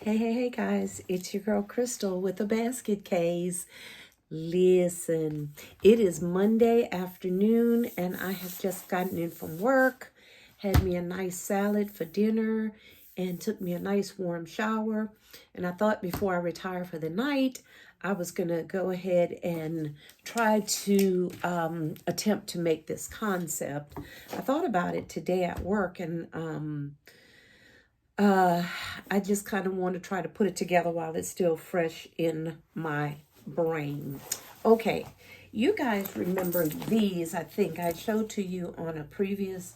Hey guys, it's your girl Crystal with a basket case. Listen, it is Monday afternoon and I have just gotten in from work, had me a nice salad for dinner, and took me a nice warm shower. And I thought before I retire for the night, I was going to go ahead and try to attempt to make this concept. I thought about it today at work and I just kind of want to try to put it together while it's still fresh in my brain. Okay, you guys remember these, I think I showed to you on a previous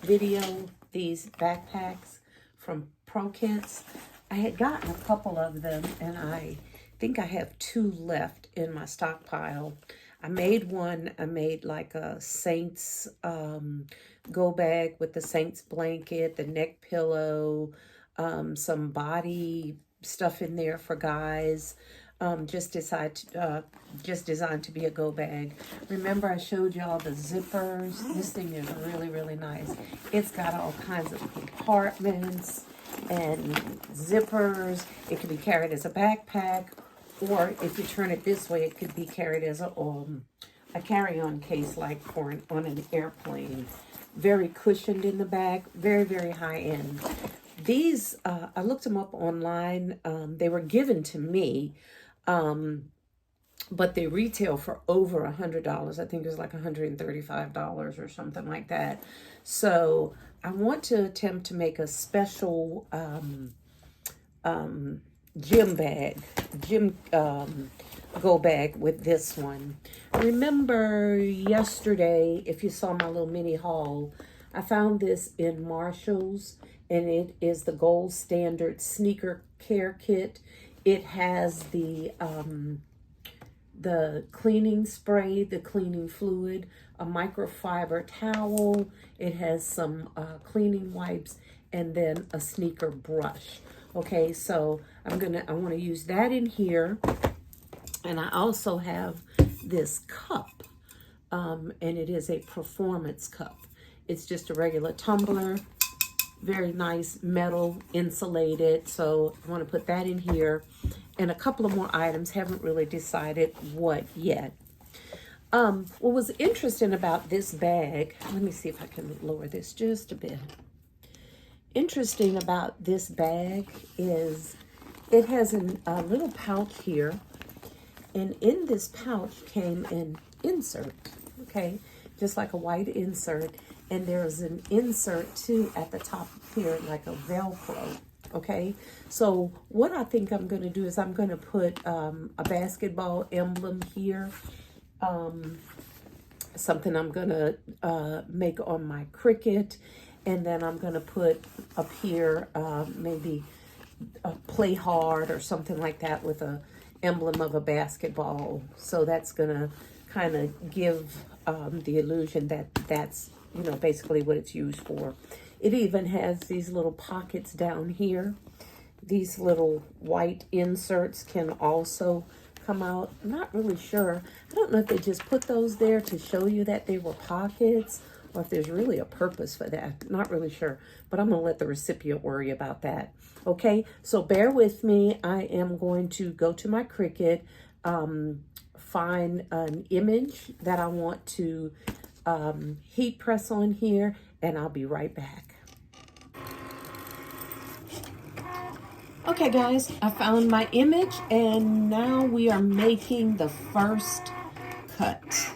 video, these backpacks from ProKits. I had gotten a couple of them and I think I have two left in my stockpile. I made like a Saints go bag with the Saints blanket, the neck pillow, some body stuff in there for guys. Just designed to be a go bag. Remember I showed y'all the zippers? This thing is really, really nice. It's got all kinds of compartments and zippers. It can be carried as a backpack, or if you turn it this way, it could be carried as a carry-on case, like on an airplane. Very cushioned in the back, very, very high end. These, I looked them up online. They were given to me, but they retail for over $100. I think it was like $135 or something like that. So I want to attempt to make a special gym go bag with this one. Remember yesterday, if you saw my little mini haul, I found this in Marshall's, and it is the gold standard sneaker care kit. It has the cleaning spray, the cleaning fluid, a microfiber towel. It has some cleaning wipes, and then a sneaker brush. Okay, so I want to use that in here. And I also have this cup, and it is a performance cup. It's just a regular tumbler, very nice metal, insulated. So I want to put that in here, and a couple of more items. Haven't really decided what yet. What was interesting about this bag, let me see if I can lower this just a bit. Interesting about this bag is it has a little pouch here. And in this pouch came an insert, okay? Just like a white insert. And there's an insert too at the top here, like a Velcro, okay? So what I think I'm gonna do is I'm gonna put a basketball emblem here. Something I'm gonna make on my Cricut. And then I'm gonna put up here maybe a Play Hard or something like that with a emblem of a basketball. So that's gonna kind of give the illusion that that's, you know, basically what it's used for. It even has these little pockets down here. These little white inserts can also come out. I'm not really sure. I don't know if they just put those there to show you that they were pockets, or if there's really a purpose for that. Not really sure, but I'm gonna let the recipient worry about that. Okay, so bear with me. I am going to go to my Cricut, find an image that I want to heat press on here, and I'll be right back. Okay guys, I found my image, and now we are making the first cut.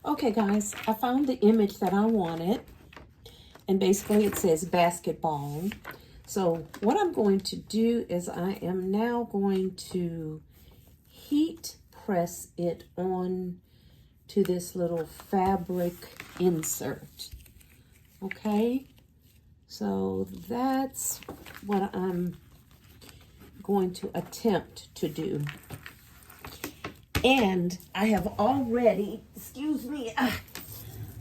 Okay guys, I found the image that I wanted, and basically it says basketball. So what I'm going to do is I am now going to heat press it on to this little fabric insert. Okay, so that's what I'm going to attempt to do. And I have already,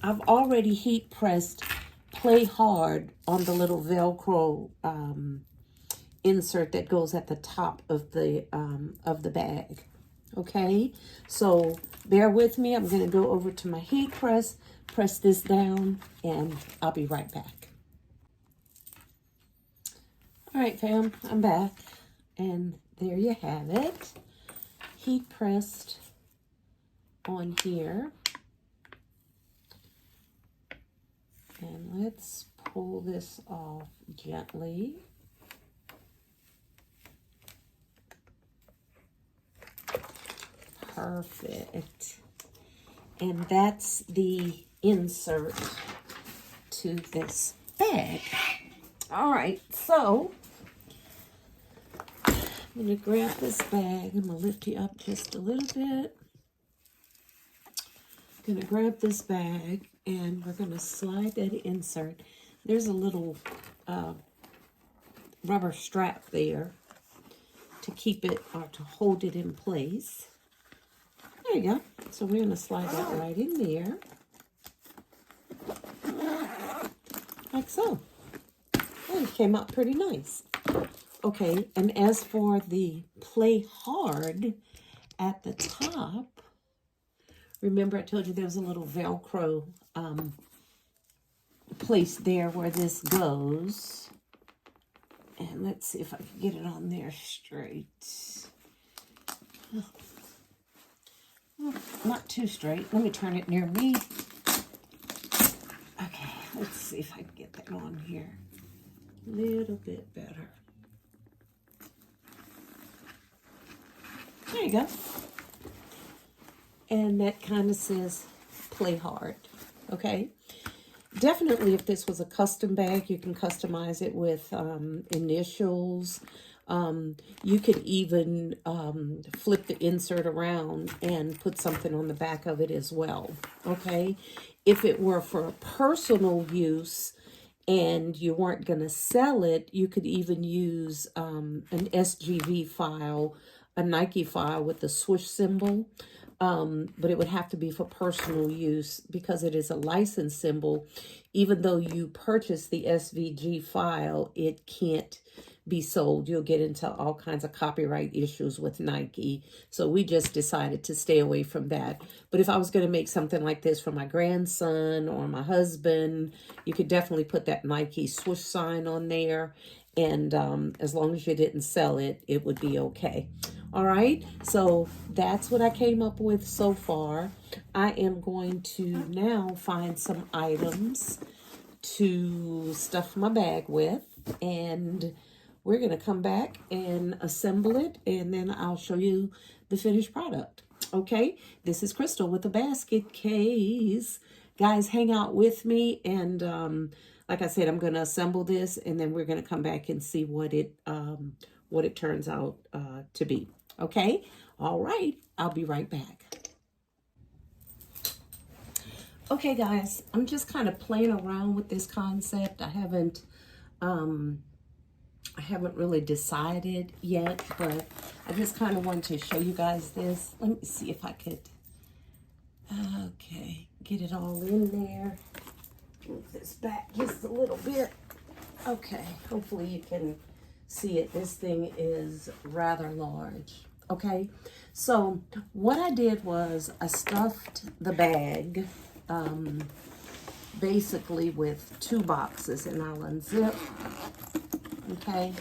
I've already heat pressed Play Hard on the little Velcro insert that goes at the top of the bag. Okay, so bear with me. I'm going to go over to my heat press, press this down, and I'll be right back. All right, fam, I'm back. And there you have it. Heat pressed on here. And let's pull this off gently. Perfect. And that's the insert to this bag. All right, so I'm gonna grab this bag. I'm gonna lift you up just a little bit. I'm gonna grab this bag and we're gonna slide that insert. There's a little rubber strap there to keep it or to hold it in place. There you go. So we're going to slide that right in there. Like so. And it came out pretty nice. Okay, and as for the Play Hard at the top, remember I told you there was a little Velcro place there where this goes. And let's see if I can get it on there straight. Oh, not too straight. Let me turn it near me. Okay, let's see if I can get that on here. A little bit better. There you go. And that kind of says Play Hard. Okay. Definitely, if this was a custom bag, you can customize it with initials. You could even flip the insert around and put something on the back of it as well, okay? If it were for personal use and you weren't going to sell it, you could even use an SGV file, a Nike file with the swoosh symbol. But it would have to be for personal use because it is a license symbol. Even though you purchase the SVG file, it can't be sold. You'll get into all kinds of copyright issues with Nike. So we just decided to stay away from that. But if I was going to make something like this for my grandson or my husband, you could definitely put that Nike swoosh sign on there. And as long as you didn't sell it, it would be okay. All right, so that's what I came up with so far. I am going to now find some items to stuff my bag with, and we're going to come back and assemble it, and then I'll show you the finished product. Okay, this is Crystal with the Basket Case. Guys, hang out with me, and like I said, I'm going to assemble this, and then we're going to come back and see what it turns out to be. Okay? All right. I'll be right back. Okay, guys. I'm just kind of playing around with this concept. I haven't really decided yet, but I just kind of wanted to show you guys this. Let me see if I could, okay, get it all in there. Move this back just a little bit. Okay, hopefully you can see it. This thing is rather large. Okay, so what I did was I stuffed the bag basically with 2 boxes, and I'll unzip. Okay,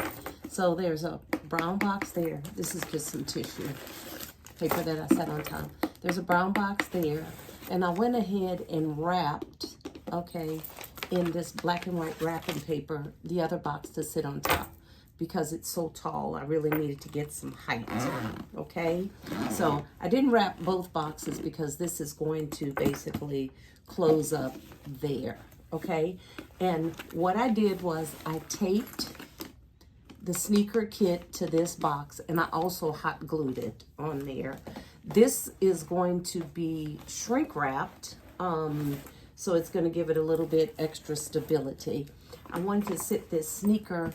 so there's a brown box there. This is just some tissue paper that I set on top. There's a brown box there, and I went ahead and wrapped, okay, in this black and white wrapping paper, the other box to sit on top. Because it's so tall, I really needed to get some height, okay? So I didn't wrap both boxes because this is going to basically close up there, okay? And what I did was I taped the sneaker kit to this box, and I also hot glued it on there. This is going to be shrink wrapped, so it's going to give it a little bit extra stability. I wanted to sit this sneaker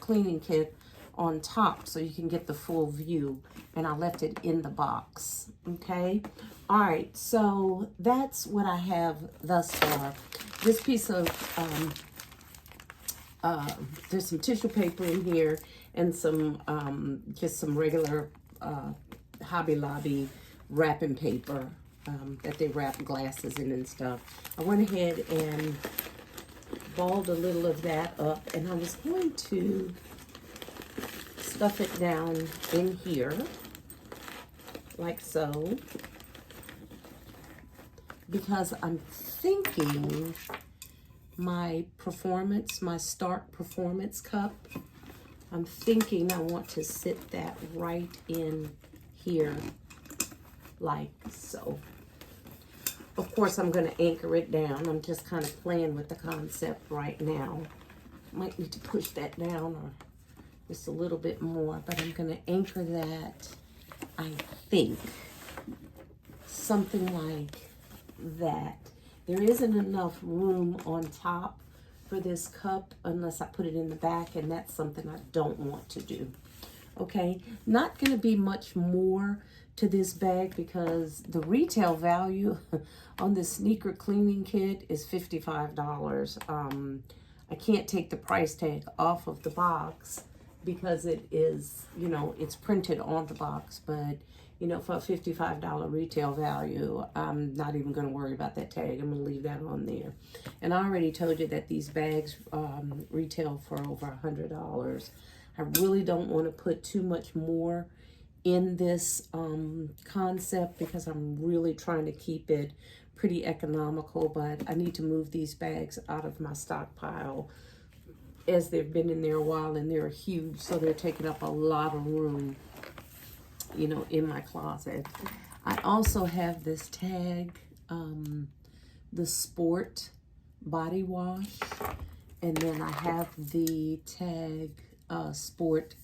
cleaning kit on top so you can get the full view, and I left it in the box. Okay, all right, so that's what I have thus far. This piece of there's some tissue paper in here, and some just some regular Hobby Lobby wrapping paper that they wrap glasses in and stuff. I went ahead and balled a little of that up, and I was going to stuff it down in here like so, because I'm thinking my Start Performance cup, I'm thinking I want to sit that right in here like so. Of course, I'm going to anchor it down. I'm just kind of playing with the concept right now. Might need to push that down or just a little bit more, but I'm going to anchor that, I think, something like that. There isn't enough room on top for this cup unless I put it in the back, and that's something I don't want to do. Okay, not going to be much more to this bag because the retail value on this sneaker cleaning kit is $55. I can't take the price tag off of the box because it is, you know, it's printed on the box, but you know, for a $55 retail value, I'm not even going to worry about that tag. I'm going to leave that on there. And I already told you that these bags retail for over $100. I really don't want to put too much more in this concept because I'm really trying to keep it pretty economical, but I need to move these bags out of my stockpile as they've been in there a while, and they're huge, so they're taking up a lot of room, you know, in my closet. I also have this tag, the Sport Body Wash, and then I have the tag Sport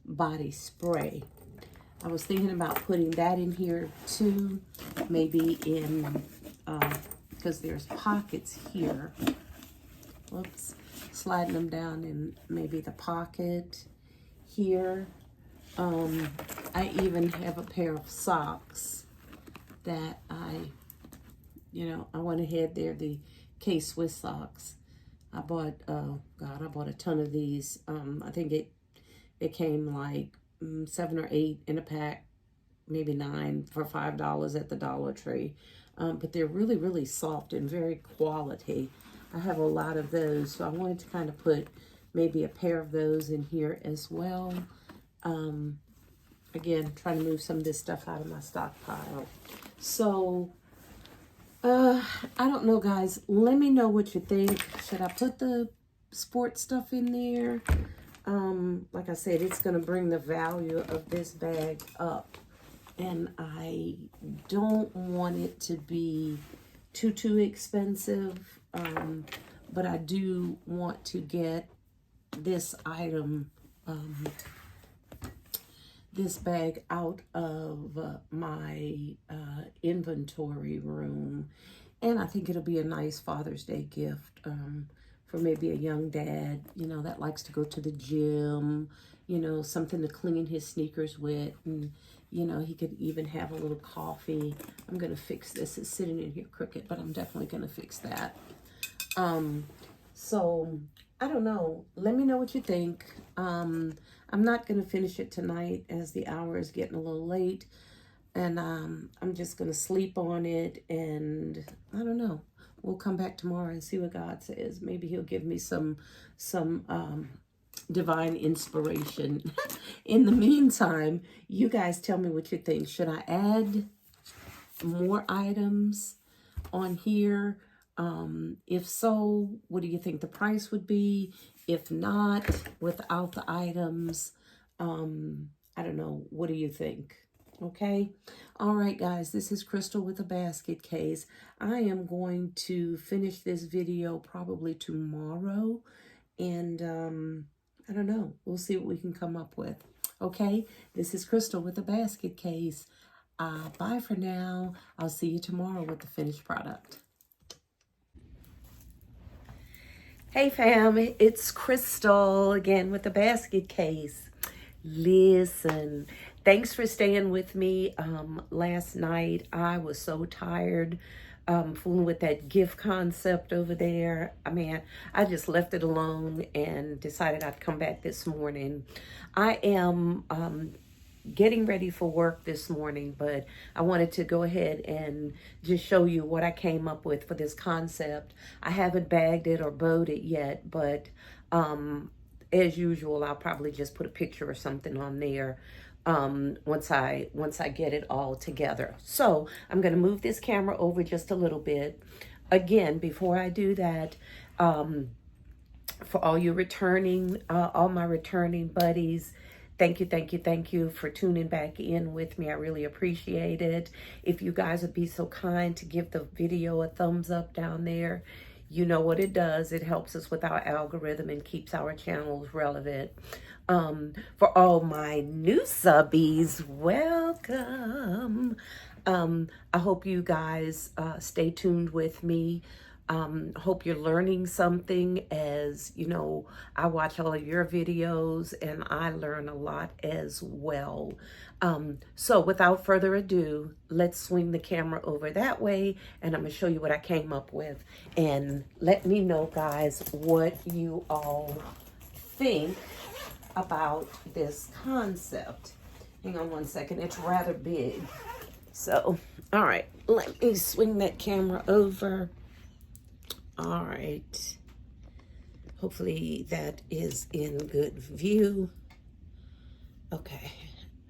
Body Spray. I was thinking about putting that in here too, maybe in, because there's pockets here. Whoops, sliding them down in maybe the pocket here. I even have a pair of socks that I went ahead, they're the K-Swiss socks. I bought, I bought a ton of these. I think it came like 7 or 8 in a pack, maybe 9 for $5 at the Dollar Tree. But they're really, really soft and very quality. I have a lot of those, so I wanted to kind of put maybe a pair of those in here as well. Again, trying to move some of this stuff out of my stockpile. So, I don't know, guys. Let me know what you think. Should I put the sports stuff in there? Like I said, it's going to bring the value of this bag up. And I don't want it to be too expensive. But I do want to get this item, this bag out of my inventory room. And I think it'll be a nice Father's Day gift for maybe a young dad, you know, that likes to go to the gym, you know, something to clean his sneakers with. And, you know, he could even have a little coffee. I'm going to fix this. It's sitting in here crooked, but I'm definitely going to fix that. So I don't know. Let me know what you think. I'm not going to finish it tonight as the hour is getting a little late. And I'm just going to sleep on it. And I don't know. We'll come back tomorrow and see what God says. Maybe he'll give me some divine inspiration. In the meantime, you guys tell me what you think. Should I add more items on here? If so, what do you think the price would be? If not, without the items, I don't know. What do you think? Okay. All right, guys, this is Crystal with a basket case. I am going to finish this video probably tomorrow. And, I don't know. We'll see what we can come up with. Okay. This is Crystal with a basket case. Bye for now. I'll see you tomorrow with the finished product. Hey fam, it's Crystal again with the basket case. Listen, thanks for staying with me last night. I was so tired. fooling with that gift concept over there. I mean, I just left it alone and decided I'd come back this morning. I am getting ready for work this morning, but I wanted to go ahead and just show you what I came up with for this concept. I haven't bagged it or bowed it yet, but as usual, I'll probably just put a picture or something on there once I get it all together. So I'm going to move this camera over just a little bit. Again, before I do that, for all you returning, all my returning buddies, thank you for tuning back in with me. I really appreciate it. If you guys would be so kind to give the video a thumbs up down there, you know what it does. It helps us with our algorithm and keeps our channels relevant. For all my new subbies, welcome. I hope you guys stay tuned with me. Hope you're learning something. As you know, I watch all of your videos and I learn a lot as well. So without further ado, let's swing the camera over that way and I'm gonna show you what I came up with, and let me know, guys, what you all think about this concept. Hang on one second, it's rather big. So, all right, let me swing that camera over. All right, hopefully that is in good view. Okay,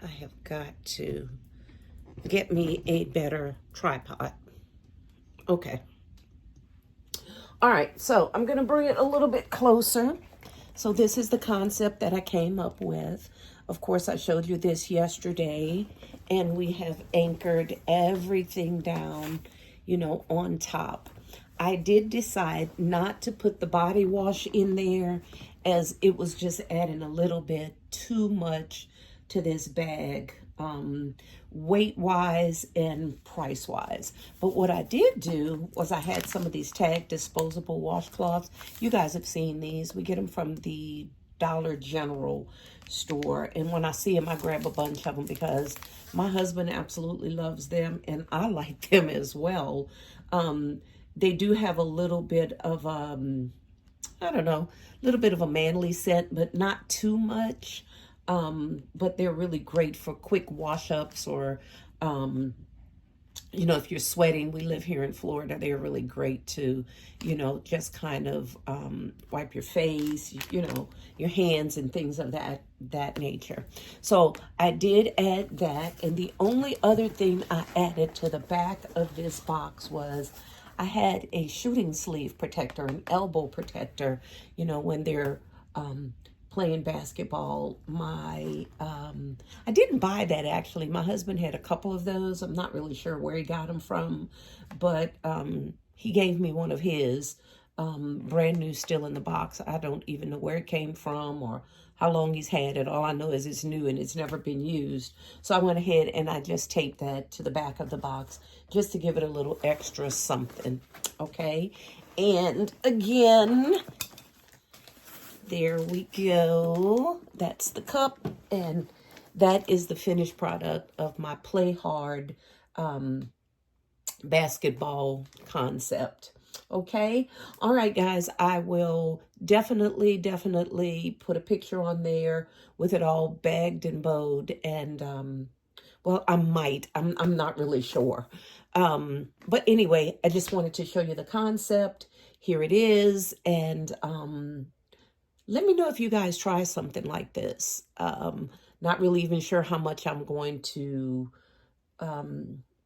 I have got to get me a better tripod. Okay. All right, so I'm gonna bring it a little bit closer. So this is the concept that I came up with. Of course, I showed you this yesterday, and we have anchored everything down, you know, on top. I did decide not to put the body wash in there, as it was just adding a little bit too much to this bag, weight-wise and price-wise. But what I did do was I had some of these Tag disposable washcloths. You guys have seen these. We get them from the Dollar General store, and when I see them, I grab a bunch of them because my husband absolutely loves them and I like them as well. They do have a little bit of I don't know, a little bit of a manly scent, but not too much. But they're really great for quick wash-ups, or you know, if you're sweating. We live here in Florida. They're really great to, you know, just kind of wipe your face, you know, your hands and things of that nature. So I did add that, and the only other thing I added to the back of this box was I had a shooting sleeve protector, an elbow protector, you know, when they're playing basketball. I didn't buy that, actually. My husband had a couple of those. I'm not really sure where he got them from, but he gave me one of his, brand new, still in the box. I don't even know where it came from or how long he's had it. All I know is it's new and it's never been used. So I went ahead and I just taped that to the back of the box just to give it a little extra something, okay? And again, there we go. That's the cup, and that is the finished product of my Play Hard basketball concept. Okay. All right, guys, I will definitely put a picture on there with it all bagged and bowed, and well, I might. I'm not really sure. But anyway, I just wanted to show you the concept. Here it is, and let me know if you guys try something like this. Not really even sure how much I'm going to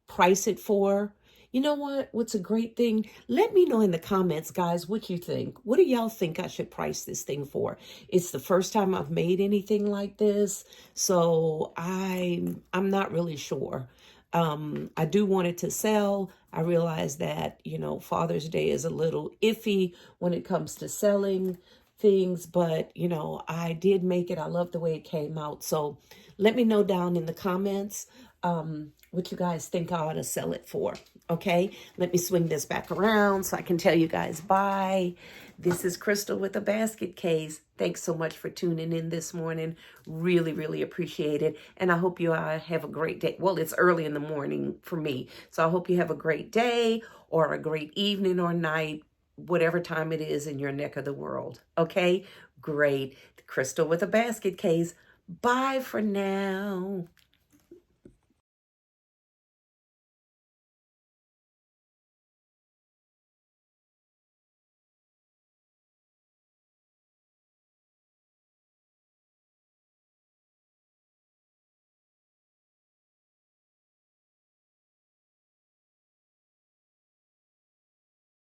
price it for. You know what? What's a great thing? Let me know in the comments, guys, what you think. What do y'all think I should price this thing for? It's the first time I've made anything like this, so I'm not really sure. I do want it to sell. I realize that, you know, Father's Day is a little iffy when it comes to selling things, but, you know, I did make it. I love the way it came out. So let me know down in the comments what you guys think I ought to sell it for. Okay, let me swing this back around so I can tell you guys bye. This is Crystal with a basket case. Thanks so much for tuning in this morning. Really, really appreciate it. And I hope you have a great day. Well, it's early in the morning for me. So I hope you have a great day or a great evening or night, whatever time it is in your neck of the world. Okay? Great. Crystal with a basket case. Bye for now.